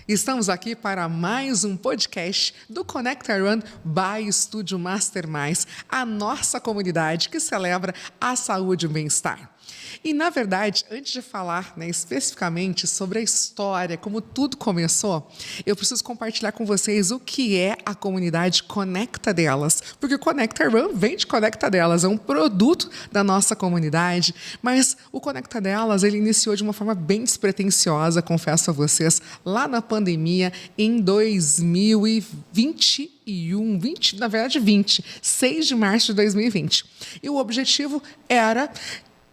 Estamos aqui para mais um podcast do Connect Run by Estúdio Master Mais, a nossa comunidade que celebra a saúde e o bem-estar. E, na verdade, antes de falar especificamente sobre a história, como tudo começou, eu preciso compartilhar com vocês o que é a comunidade Conecta Delas. Porque o Connect Run vem de Conecta Delas, é um produto da nossa comunidade, mas o Conecta Delas, ele iniciou de uma forma bem despretensiosa, confesso a vocês, lá na pandemia, em 2020. 6 de março de 2020. E o objetivo era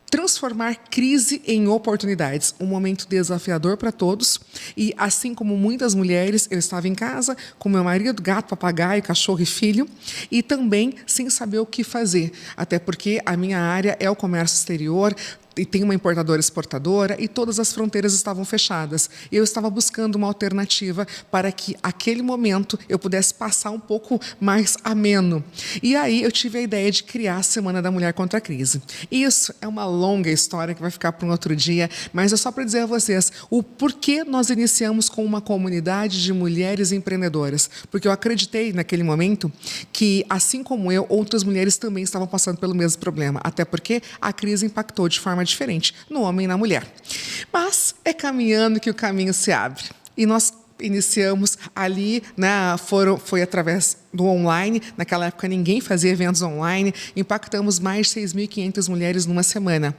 transformar crise em oportunidades, um momento desafiador para todos. E assim como muitas mulheres, eu estava em casa com meu marido, gato, papagaio, cachorro e filho, e também sem saber o que fazer, até porque a minha área é o comércio exterior, e tem uma importadora exportadora, e todas as fronteiras estavam fechadas. Eu estava buscando uma alternativa para que, aquele momento, eu pudesse passar um pouco mais ameno. E aí eu tive a ideia de criar a Semana da Mulher contra a Crise. Isso é uma longa história que vai ficar para um outro dia, mas é só para dizer a vocês o porquê nós iniciamos com uma comunidade de mulheres empreendedoras. Porque eu acreditei, naquele momento, que, assim como eu, outras mulheres também estavam passando pelo mesmo problema. Até porque a crise impactou de forma diferente no homem e na mulher. Mas é caminhando que o caminho se abre. E nós iniciamos ali, foi através do online. Naquela época ninguém fazia eventos online. Impactamos mais de 6.500 mulheres numa semana.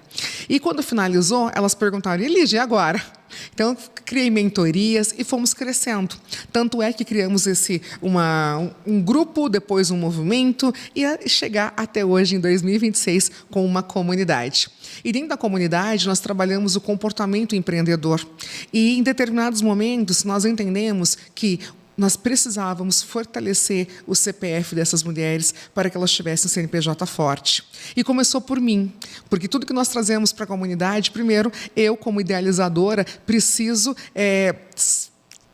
E quando finalizou, elas perguntaram: e Lígia, e agora? Então, criei mentorias e fomos crescendo. Tanto é que criamos um grupo, depois um movimento, e a chegar até hoje, em 2026, com uma comunidade. E dentro da comunidade, nós trabalhamos o comportamento empreendedor. E, em determinados momentos, nós entendemos que nós precisávamos fortalecer o CPF dessas mulheres para que elas tivessem um CNPJ forte. E começou por mim, porque tudo que nós trazemos para a comunidade, primeiro, eu, como idealizadora, preciso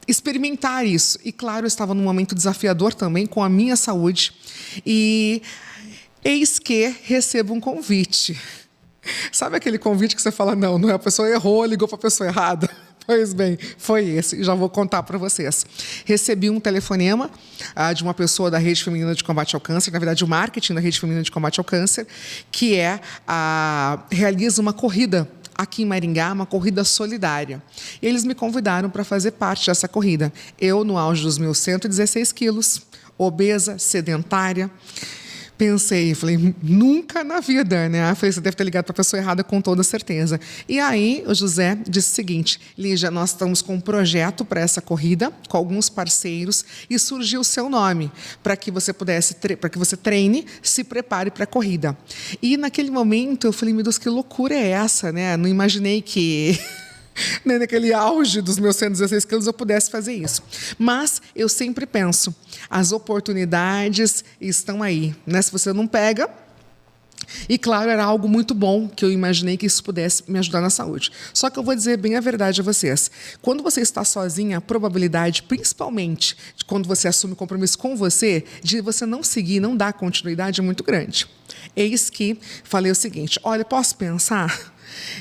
experimentar isso. E, claro, eu estava num momento desafiador também com a minha saúde. E eis que recebo um convite. Sabe aquele convite que você fala: não é, a pessoa errou, ligou para a pessoa errada? Pois bem, foi esse, já vou contar para vocês. Recebi um telefonema de uma pessoa da Rede Feminina de Combate ao Câncer, na verdade, o marketing da Rede Feminina de Combate ao Câncer, que realiza uma corrida aqui em Maringá, uma corrida solidária. E eles me convidaram para fazer parte dessa corrida. Eu, no auge dos meus 116 quilos, obesa, sedentária. Pensei, falei, nunca na vida, né? Falei, você deve ter ligado para a pessoa errada, com toda certeza. E aí, o José disse o seguinte: Lígia, nós estamos com um projeto para essa corrida, com alguns parceiros, e surgiu o seu nome, para que você treine, se prepare para a corrida. E naquele momento, eu falei, meu Deus, que loucura é essa, né? Não imaginei que naquele auge dos meus 116 quilos eu pudesse fazer isso. Mas eu sempre penso, as oportunidades estão aí, né? Se você não pega. E, claro, era algo muito bom, que eu imaginei que isso pudesse me ajudar na saúde. Só que eu vou dizer bem a verdade a vocês. Quando você está sozinha, a probabilidade, principalmente de quando você assume compromisso com você, de você não seguir, não dar continuidade, é muito grande. Eis que falei o seguinte: olha, posso pensar?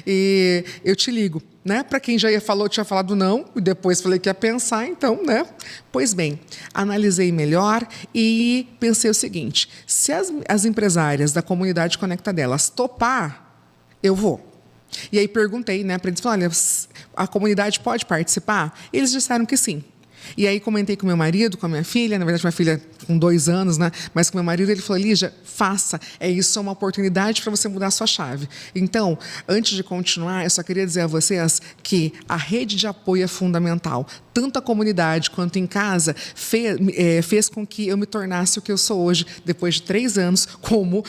E eu te ligo, né? Para quem já tinha falado não, e depois falei que ia pensar, então, né? Pois bem, analisei melhor e pensei o seguinte: se as empresárias da comunidade Conecta Delas topar, eu vou. E aí perguntei, né, para eles, olha, a comunidade pode participar? Eles disseram que sim. E aí comentei com meu marido, com a minha filha, na verdade minha filha com 2 anos, né? Mas com meu marido, ele falou: Lígia, faça, isso é uma oportunidade para você mudar a sua chave. Então, antes de continuar, eu só queria dizer a vocês que a rede de apoio é fundamental. Tanto a comunidade quanto em casa fez com que eu me tornasse o que eu sou hoje, depois de 3 anos, com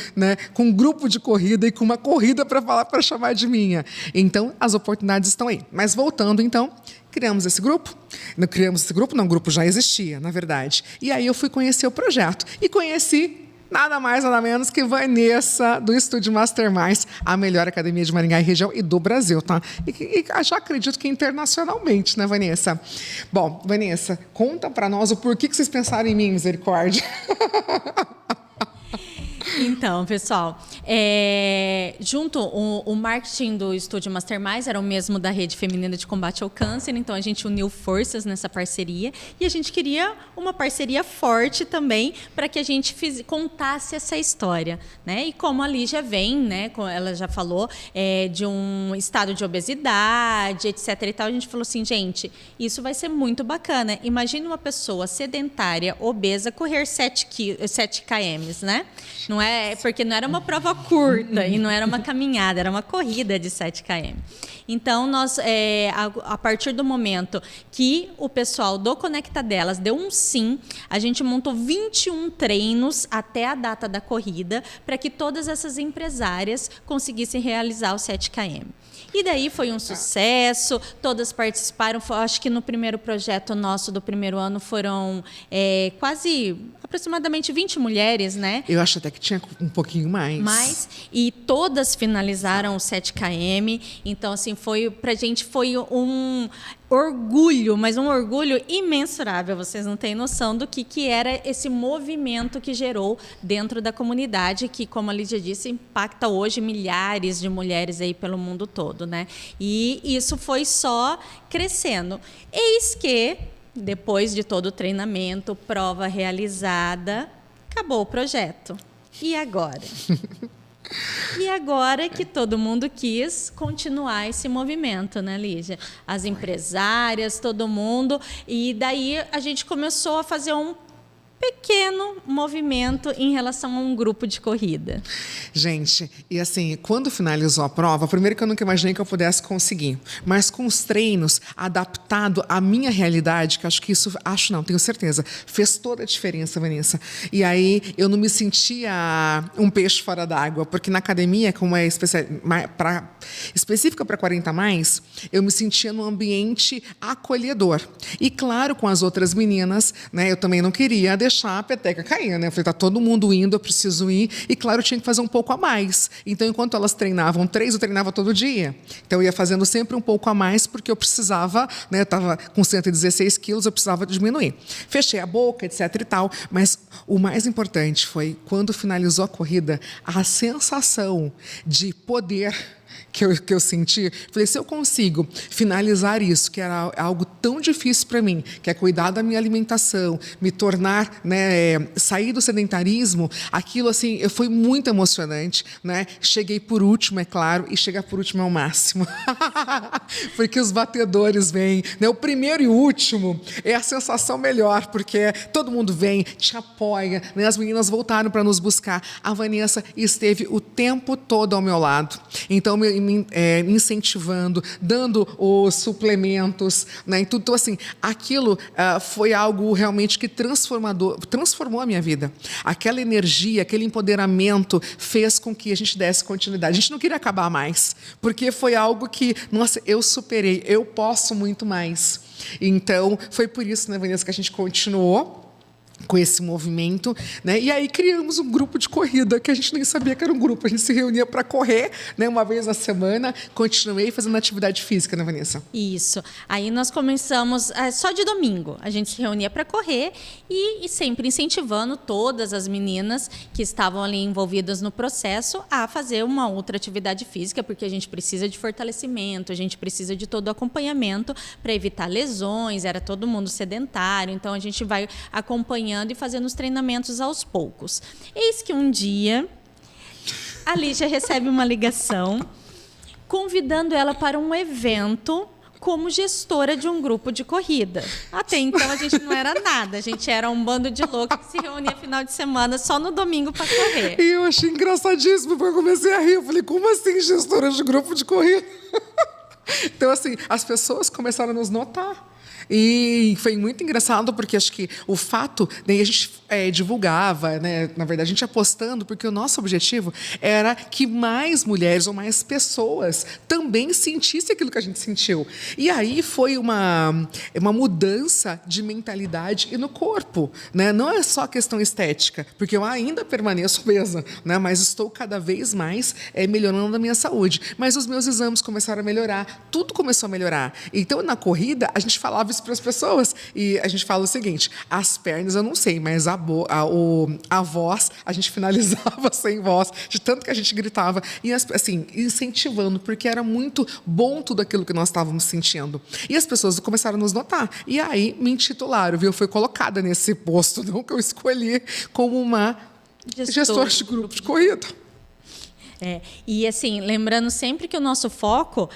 um grupo de corrida e com uma corrida para chamar de minha. Então, as oportunidades estão aí. Mas voltando, então, criamos esse grupo. Não criamos esse grupo, não, o grupo já existia, na verdade. E aí eu fui conhecer o projeto. E conheci nada mais, nada menos que Vanessa, do Estúdio Master Mais, a melhor academia de Maringá e região e do Brasil, tá? E já acredito que internacionalmente, né, Vanessa? Bom, Vanessa, conta para nós o porquê que vocês pensaram em mim, misericórdia. Então, pessoal, o marketing do Estúdio Master Mais era o mesmo da Rede Feminina de Combate ao Câncer, então a gente uniu forças nessa parceria e a gente queria uma parceria forte também para que a gente contasse essa história, né? E como a Lígia vem, né, ela já falou, de um estado de obesidade, etc. e tal, a gente falou assim, gente, isso vai ser muito bacana. Imagine uma pessoa sedentária, obesa, correr 7 km, né? Não é, porque não era uma prova curta e não era uma caminhada, era uma corrida de 7 km. Então, nós, a partir do momento que o pessoal do Conecta Delas deu um sim, a gente montou 21 treinos até a data da corrida para que todas essas empresárias conseguissem realizar os 7 km. E daí foi um sucesso, todas participaram. Acho que no primeiro projeto nosso do primeiro ano foram aproximadamente 20 mulheres, né? Eu acho até que tinha um pouquinho mais. E todas finalizaram os 7 km. Então, assim, pra gente foi um orgulho, mas um orgulho imensurável. Vocês não têm noção do que era esse movimento que gerou dentro da comunidade, que, como a Lídia disse, impacta hoje milhares de mulheres aí pelo mundo todo, né? E isso foi só crescendo. Eis que, depois de todo o treinamento, prova realizada, acabou o projeto. E agora? E agora que todo mundo quis continuar esse movimento, né, Lígia? As empresárias, todo mundo. E daí a gente começou a fazer um pequeno movimento em relação a um grupo de corrida. Gente, e assim, quando finalizou a prova, primeiro que eu nunca imaginei que eu pudesse conseguir, mas com os treinos adaptado à minha realidade, que acho que isso, tenho certeza, fez toda a diferença, Vanessa. E aí eu não me sentia um peixe fora d'água, porque na academia, como é específica para 40 mais, eu me sentia num ambiente acolhedor. E claro, com as outras meninas, né, eu também não queria deixar a peteca cair, né? Eu falei, tá todo mundo indo, eu preciso ir. E claro, eu tinha que fazer um pouco a mais. Então, enquanto elas treinavam 3, eu treinava todo dia. Então, eu ia fazendo sempre um pouco a mais, porque eu precisava, né? Eu estava com 116 quilos, eu precisava diminuir. Fechei a boca, etc e tal. Mas o mais importante foi, quando finalizou a corrida, a sensação de poder que eu senti, falei, se eu consigo finalizar isso, que era algo tão difícil para mim, que é cuidar da minha alimentação, me tornar, né, sair do sedentarismo, aquilo assim, foi muito emocionante, né? Cheguei por último, é claro, e chegar por último é o máximo. Porque os batedores vêm, né? O primeiro e o último é a sensação melhor, porque todo mundo vem, te apoia, né? As meninas voltaram para nos buscar. A Vanessa esteve o tempo todo ao meu lado. Então, me incentivando, dando os suplementos, né? Então, assim, aquilo foi algo realmente que transformou a minha vida. Aquela energia, aquele empoderamento fez com que a gente desse continuidade. A gente não queria acabar mais, porque foi algo que, nossa, eu superei, eu posso muito mais. Então, foi por isso, né, Vanessa, que a gente continuou com esse movimento, né? E aí criamos um grupo de corrida, que a gente nem sabia que era um grupo, a gente se reunia para correr, né, uma vez na semana, continuei fazendo atividade física, né, Vanessa? Isso. Aí nós começamos, só de domingo, a gente se reunia para correr e sempre incentivando todas as meninas que estavam ali envolvidas no processo a fazer uma outra atividade física, porque a gente precisa de fortalecimento, a gente precisa de todo o acompanhamento para evitar lesões, era todo mundo sedentário, então a gente vai acompanhando e fazendo os treinamentos aos poucos. Eis que um dia a Lígia recebe uma ligação convidando ela para um evento como gestora de um grupo de corrida. Até então a gente não era nada, a gente era um bando de loucos que se reunia final de semana só no domingo para correr. E eu achei engraçadíssimo, porque eu comecei a rir, eu falei, como assim gestora de grupo de corrida? Então, assim, as pessoas começaram a nos notar. E foi muito engraçado, porque acho que o fato, daí a gente divulgava, né? Na verdade, a gente apostando, porque o nosso objetivo era que mais mulheres ou mais pessoas também sentissem aquilo que a gente sentiu. E aí foi uma mudança de mentalidade e no corpo, né? Não é só questão estética, porque eu ainda permaneço obesa, né? Mas estou cada vez mais melhorando a minha saúde. Mas os meus exames começaram a melhorar, tudo começou a melhorar. Então, na corrida, a gente falava isso mostro para as pessoas. E a gente fala o seguinte, as pernas eu não sei, mas a voz, a gente finalizava sem voz, de tanto que a gente gritava. E, assim, incentivando, porque era muito bom tudo aquilo que nós estávamos sentindo. E as pessoas começaram a nos notar. E aí me intitularam, viu? Foi colocada nesse posto, não que eu escolhi, como uma gestora de grupo de corrida. E assim, lembrando sempre que o nosso foco,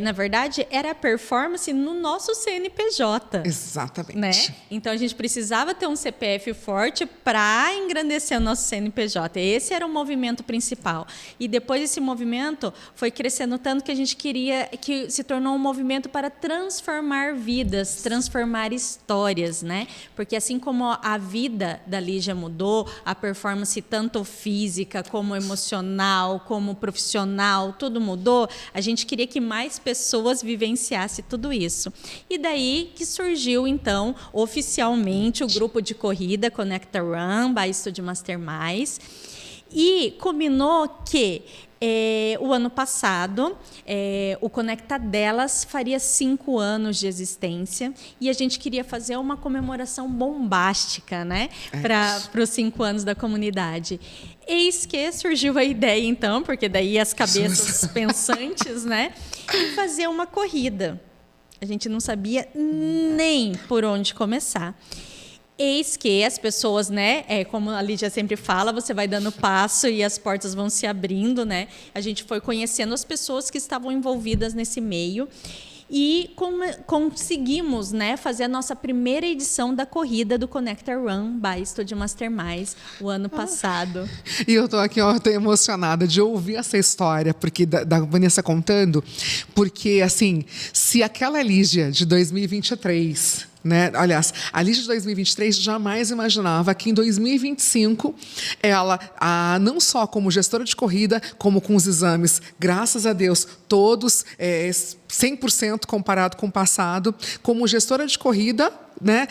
na verdade, era a performance no nosso CNPJ. Exatamente. Né? Então, a gente precisava ter um CPF forte para engrandecer o nosso CNPJ. Esse era o movimento principal. E depois esse movimento foi crescendo tanto que a gente queria que se tornou um movimento para transformar vidas, transformar histórias, né? Porque assim como a vida da Lígia mudou, a performance tanto física como emocional, como profissional, tudo mudou, a gente queria que mais pessoas vivenciassem tudo isso. E daí que surgiu, então, oficialmente o grupo de corrida Conecta Run by Studio Masterminds. E combinou que o ano passado, o Conecta Delas faria 5 anos de existência e a gente queria fazer uma comemoração bombástica, né, para os 5 anos da comunidade. Eis que surgiu a ideia, então, porque daí as cabeças pensantes, né, em fazer uma corrida. A gente não sabia nem por onde começar. Eis que as pessoas, né, como a Lígia sempre fala, você vai dando passo e as portas vão se abrindo, né? A gente foi conhecendo as pessoas que estavam envolvidas nesse meio e conseguimos, né, fazer a nossa primeira edição da corrida do Conecta Run by Studio Masterminds o ano passado. E eu estou aqui, tô emocionada de ouvir essa história, porque da Vanessa contando, porque, assim, se aquela Lígia de 2023... Né? Aliás, a Lígia de 2023 jamais imaginava que em 2025 ela, não só como gestora de corrida, como com os exames, graças a Deus, todos 100% comparado com o passado, como gestora de corrida, né?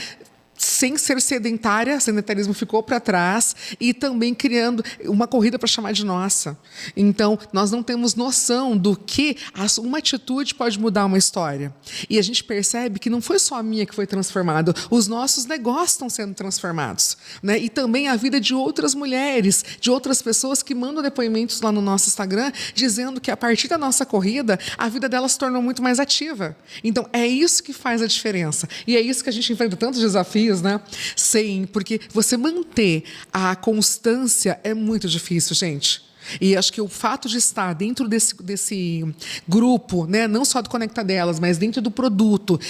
Sem ser sedentária, o sedentarismo ficou para trás, e também criando uma corrida para chamar de nossa. Então, nós não temos noção do que uma atitude pode mudar uma história. E a gente percebe que não foi só a minha que foi transformada, os nossos negócios estão sendo transformados, né? E também a vida de outras mulheres, de outras pessoas que mandam depoimentos lá no nosso Instagram, dizendo que a partir da nossa corrida, a vida delas se tornou muito mais ativa. Então, é isso que faz a diferença. E é isso que a gente enfrenta tantos desafios, né? Sim, porque você manter a constância é muito difícil, gente. E acho que o fato de estar dentro desse grupo, né, não só do Conecta Delas, mas dentro do produto,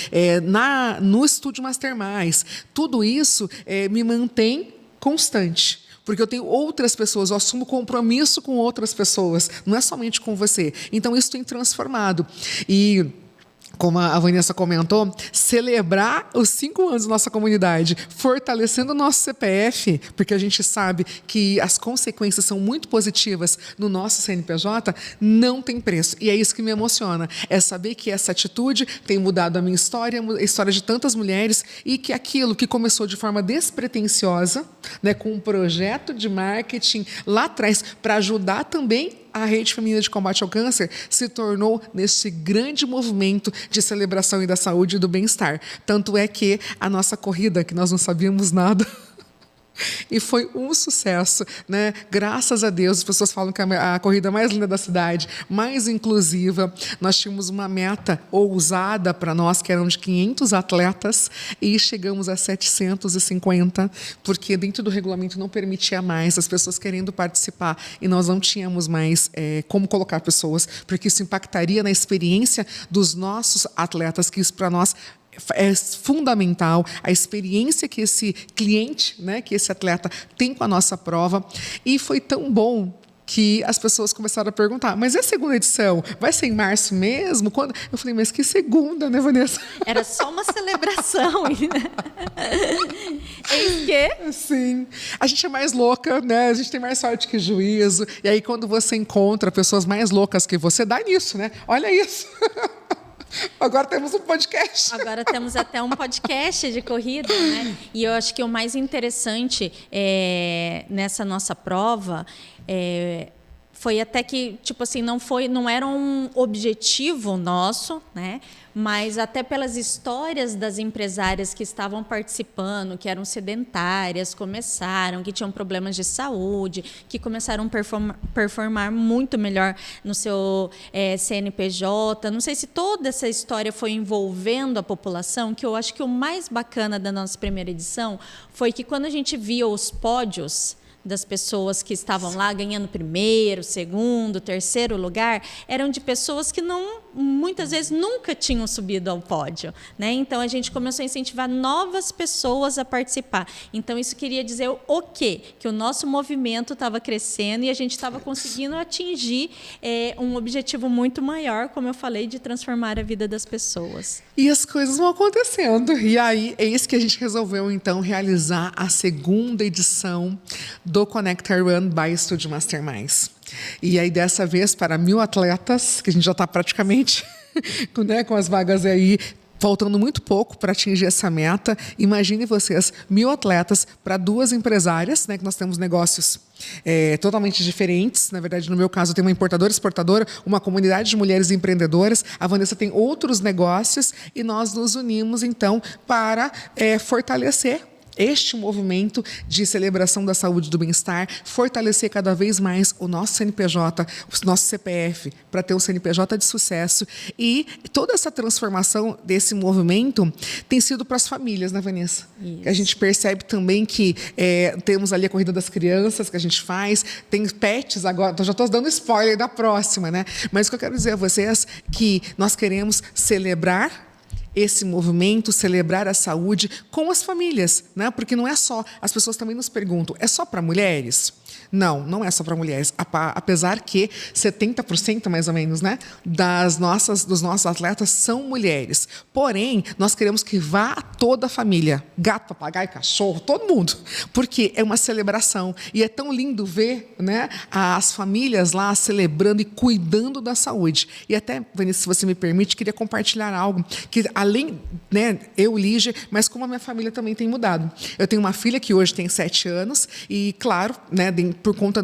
no Estúdio Masterminds, tudo isso me mantém constante. Porque eu tenho outras pessoas, eu assumo compromisso com outras pessoas, não é somente com você. Então, isso tem transformado. E, como a Vanessa comentou, celebrar os 5 anos da nossa comunidade, fortalecendo o nosso CPF, porque a gente sabe que as consequências são muito positivas no nosso CNPJ, não tem preço. E é isso que me emociona, é saber que essa atitude tem mudado a minha história, a história de tantas mulheres, e que aquilo que começou de forma despretensiosa, né, com um projeto de marketing lá atrás, para ajudar também a Rede Feminina de Combate ao Câncer, se tornou nesse grande movimento de celebração e da saúde e do bem-estar. Tanto é que a nossa corrida, que nós não sabíamos nada, e foi um sucesso, né? Graças a Deus, as pessoas falam que é a corrida mais linda da cidade, mais inclusiva. Nós tínhamos uma meta ousada para nós, que eram de 500 atletas, e chegamos a 750, porque dentro do regulamento não permitia mais as pessoas querendo participar, e nós não tínhamos mais como colocar pessoas, porque isso impactaria na experiência dos nossos atletas, que isso para nós é fundamental, a experiência que esse cliente, né, que esse atleta tem com a nossa prova. E foi tão bom que as pessoas começaram a perguntar, mas é a segunda edição? Vai ser em março mesmo? Quando? Eu falei, mas que segunda, né, Vanessa? Era só uma celebração. Em quê? Sim. A gente é mais louca, né? A gente tem mais sorte que juízo. E aí, quando você encontra pessoas mais loucas que você, dá nisso, né? Olha isso. Agora temos um podcast. Agora temos até um podcast de corrida, né? E eu acho que o mais interessante nessa nossa prova foi até que, tipo assim, não era um objetivo nosso, né? Mas até pelas histórias das empresárias que estavam participando, que eram sedentárias, que tinham problemas de saúde, que começaram a performar muito melhor no seu CNPJ. Não sei se toda essa história foi envolvendo a população, que eu acho que o mais bacana da nossa primeira edição foi que quando a gente via os pódios das pessoas que estavam lá ganhando primeiro, segundo, terceiro lugar, eram de pessoas que muitas vezes nunca tinham subido ao pódio, né? Então a gente começou a incentivar novas pessoas a participar. Então isso queria dizer o quê? Que o nosso movimento estava crescendo e a gente estava conseguindo atingir um objetivo muito maior, como eu falei, de transformar a vida das pessoas. E as coisas vão acontecendo. E aí, é isso que a gente resolveu, então, realizar a segunda edição do Connect Run by Estúdio Masterminds. E aí, dessa vez, para 1.000 atletas, que a gente já está praticamente né, com as vagas aí, faltando muito pouco para atingir essa meta. Imagine vocês, 1.000 atletas para 2 empresárias, né, que nós temos negócios totalmente diferentes. Na verdade, no meu caso, eu tenho uma importadora, exportadora, uma comunidade de mulheres empreendedoras. A Vanessa tem outros negócios e nós nos unimos, então, para fortalecer este movimento de celebração da saúde e do bem-estar, fortalecer cada vez mais o nosso CNPJ, o nosso CPF, para ter um CNPJ de sucesso. E toda essa transformação desse movimento tem sido para as famílias, né, Vanessa? Isso. A gente percebe também que temos ali a corrida das crianças que a gente faz, tem pets agora, então já estou dando spoiler da próxima, né? Mas o que eu quero dizer a vocês é que nós queremos celebrar esse movimento, celebrar a saúde com as famílias, né? Porque não é só, as pessoas também nos perguntam, é só para mulheres? Não, não é só para mulheres, apesar que 70% mais ou menos, né, dos nossos atletas são mulheres. Porém, nós queremos que vá toda a família, gato, papagaio, cachorro, todo mundo, porque é uma celebração e é tão lindo ver, né, as famílias lá celebrando e cuidando da saúde. E até, Vanessa, se você me permite, queria compartilhar algo que, além, né, eu, Lígia, mas como a minha família também tem mudado. Eu tenho uma filha que hoje tem 7 anos e, claro, né, por conta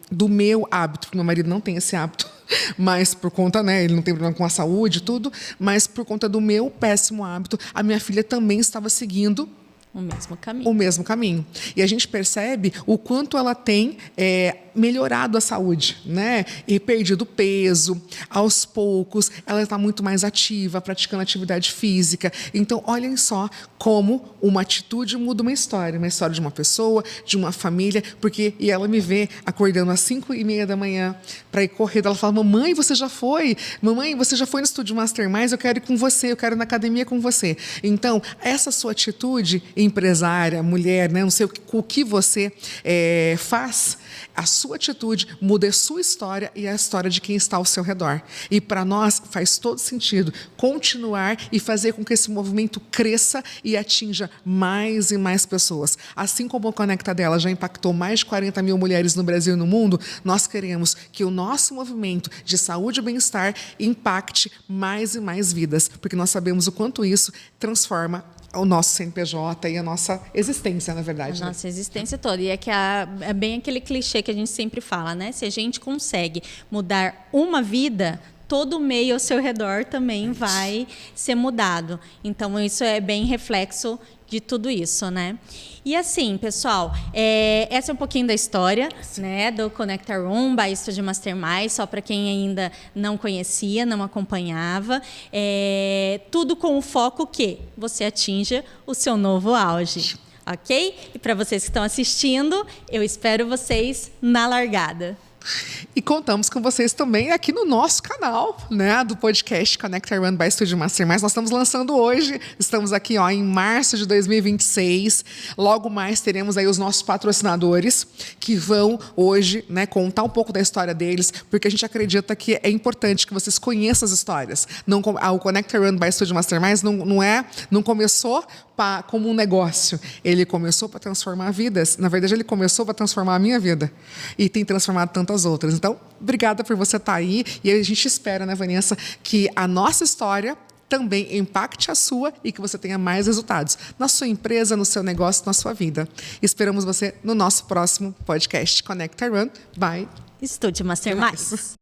do meu hábito, porque meu marido não tem esse hábito, mas por conta, né, ele não tem problema com a saúde e tudo, mas por conta do meu péssimo hábito, a minha filha também estava seguindo o mesmo caminho. E a gente percebe o quanto ela tem melhorado a saúde, né? E perdido peso. Aos poucos, ela está muito mais ativa, praticando atividade física. Então, olhem só como uma atitude muda uma história de uma pessoa, de uma família, e ela me vê acordando às 5:30 da manhã para ir correr. Ela fala, mamãe, você já foi? Mamãe, você já foi no Estúdio Masterminds? Eu quero ir com você, eu quero ir na academia com você. Então, essa sua atitude empresária, mulher, né? Não sei o que você faz, a sua atitude muda a sua história e a história de quem está ao seu redor. E para nós faz todo sentido continuar e fazer com que esse movimento cresça e atinja mais e mais pessoas. Assim como o Conecta Dela já impactou mais de 40.000 mulheres no Brasil e no mundo, nós queremos que o nosso movimento de saúde e bem-estar impacte mais e mais vidas, porque nós sabemos o quanto isso transforma o nosso CNPJ e a nossa existência, na verdade. A nossa existência toda. E é que é bem aquele clichê que a gente sempre fala, né? Se a gente consegue mudar uma vida, todo o meio ao seu redor também vai ser mudado. Então, isso é bem reflexo de tudo isso, né? E assim, pessoal, essa é um pouquinho da história, né, do Connect Room by Estúdio Masterminds, só para quem ainda não conhecia, não acompanhava. Tudo com o foco que você atinja o seu novo auge, ok? E para vocês que estão assistindo, eu espero vocês na largada. E contamos com vocês também aqui no nosso canal, né, do podcast Connect Run by Estúdio Masterminds. Nós estamos lançando hoje, estamos aqui em março de 2026. Logo mais teremos aí os nossos patrocinadores que vão hoje, né, contar um pouco da história deles, porque a gente acredita que é importante que vocês conheçam as histórias. O Connect Run by Estúdio Masterminds não começou como um negócio. Ele começou para transformar vidas. Na verdade, ele começou para transformar a minha vida. E tem transformado tantas outras. Então, obrigada por você estar aí. E a gente espera, né, Vanessa, que a nossa história também impacte a sua e que você tenha mais resultados na sua empresa, no seu negócio, na sua vida. Esperamos você no nosso próximo podcast Connect and Run by Estúdio Master Mais.